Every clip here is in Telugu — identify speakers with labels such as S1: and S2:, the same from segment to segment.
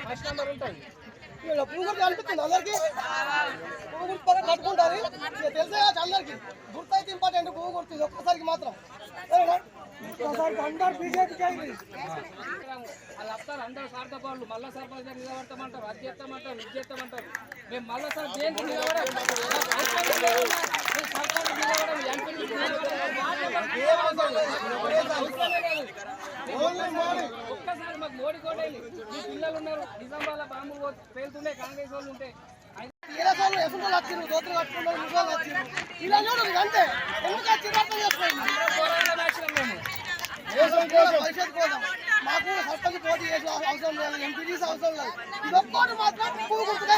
S1: ఫస్ట్ నెంబర్ ఉంటుంది.
S2: పువ్వు గుర్తు అనిపిస్తుంది అందరికి. పువ్వు గుర్తు పక్కన కట్టుకుంటుంది తెలిసే అందరికి. గుర్తు అయితే ఇంపార్టెంట్. పువ్వు గుర్తు ఒక్కసారికి మాత్రం అందరు బీజేపీకి
S1: వాళ్ళు వస్తారు అందరూ స్వార్థపరులు. మళ్ళా సర్పంచ్ దగ్గర నిలబడతామంటారు, అది చేస్తామంటారు, ఇది చేస్తామంటారు. మేము మళ్ళా సార్ దేనికి నిలబడం, సర్పంచ్ నిలబడం, ఎంపీ ఒక్కసారి మాకు మోడీ కోటేది. మీ పిల్లలు ఉన్నారు నిజామాబాద్ బాంబులు పేలుతుండే కాంగ్రెస్ వాళ్ళు ఉంటే
S2: మాకు సర్పంచ్ పోటీ చేసే అవసరం లేదు, ఎంపీ అవసరం లేదు. ఇదొక్కటి మాత్రం పువ్వు గుర్తుగా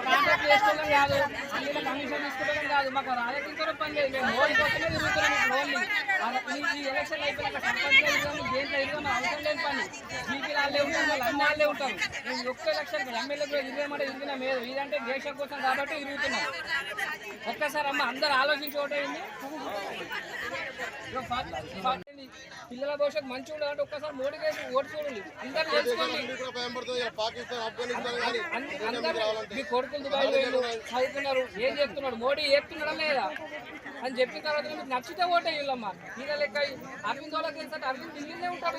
S1: కాంట్రాక్ట్ చేసుకోవడం కాదు, అన్ని కమిషన్ తీసుకోవడం కాదు, మాకు రాజకీయ పని లేదు. మేము మోడీ కోసమే తిరుగుతున్నాం. ఓన్లీ ఈ ఎలక్షన్ అయిపోయినాక సర్పంచ్ దేంట్లో ఇరవై అవసరం లేని పని. జీపీ వాళ్ళే ఉంటారు, వాళ్ళు అన్ని వాళ్ళే ఉంటారు. మేము ఒక్క ఎలక్షన్ ఎమ్మెల్యేకి ఇరవై ఇరిగినా మీద ఇదంటే దేశం కోసం కాబట్టి ఇరుగుతున్నాం. ఒక్కసారి అమ్మ అందరు ఆలోచించి ఓటేయండి. పిల్లల భవిష్యత్తు మంచిగా ఉండాలంటే ఒక్కసారి మోడీ కేసు ఓటు చూడండి. అందరు తెలుసుకోండి. మీ కొడుకులు దుబాయ్ చదువుతున్నారు, ఏం చెప్తున్నాడు మోడీ చేస్తున్నాడా లేదా అని చెప్పిన తర్వాత మీకు నచ్చితే ఓటే ఇల్లమ్మా. ఈయన లెక్క అరవింద్ వాళ్ళకి తెలుసా, అరవింద్ ఢిల్లీనే ఉంటాడు.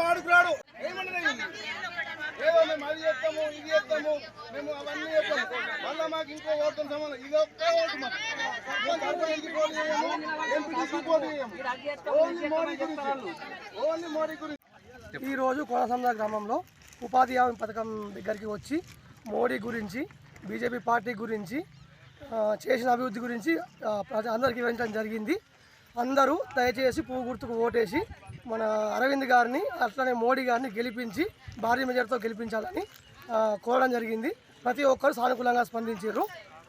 S3: వాడుకున్నాడు ఏదో మేము అది చేస్తాము ఇది చేస్తాము మేము అవన్నీ చెప్తాము. మళ్ళీ మాకు ఇంకో ఓటుతో సమానం. ఇది ఒక్క ఓటు మాకు సర్పంచ్కి పోటీ చేయము, ఎంపీటీసీ పోటీ చేయము. ఓన్లీ మోడీ గురించి, ఓన్లీ మోడీ గురించి.
S2: ఈరోజు కోనసముద్ర గ్రామంలో ఉపాధి హామీ పథకం దగ్గరికి వచ్చి మోడీ గురించి, బీజేపీ పార్టీ గురించి, చేసిన అభివృద్ధి గురించి అందరికీ వివరించడం జరిగింది. అందరూ దయచేసి పువ్వు గుర్తుకు ఓటేసి మన అరవింద్ గారిని అట్లనే మోడీ గారిని గెలిపించి భారీ మెజార్టీతో గెలిపించాలని కోరడం జరిగింది. ప్రతి ఒక్కరు సానుకూలంగా స్పందించారు.